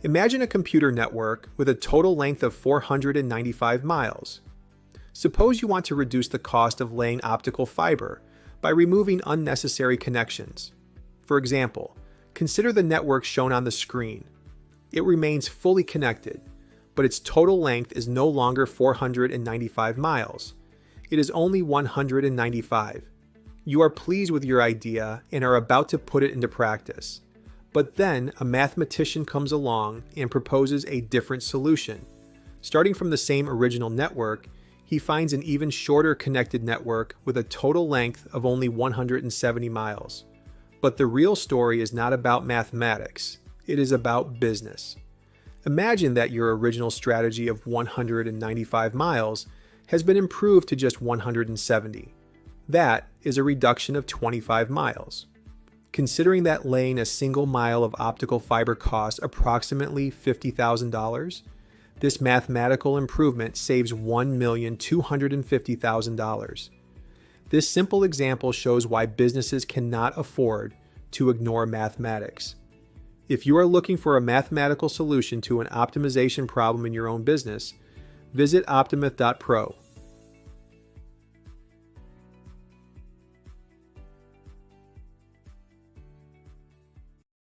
Imagine a computer network with a total length of 495 miles. Suppose you want to reduce the cost of laying optical fiber by removing unnecessary connections. For example, consider the network shown on the screen. It remains fully connected, but its total length is no longer 495 miles. It is only 195. You are pleased with your idea and are about to put it into practice. But then a mathematician comes along and proposes a different solution. Starting from the same original network, he finds an even shorter connected network with a total length of only 170 miles. But the real story is not about mathematics, it is about business. Imagine that your original strategy of 195 miles has been improved to just 170. That is a reduction of 25 miles. Considering that laying a single mile of optical fiber costs approximately $50,000, this mathematical improvement saves $1,250,000. This simple example shows why businesses cannot afford to ignore mathematics. If you are looking for a mathematical solution to an optimization problem in your own business, visit optimith.pro.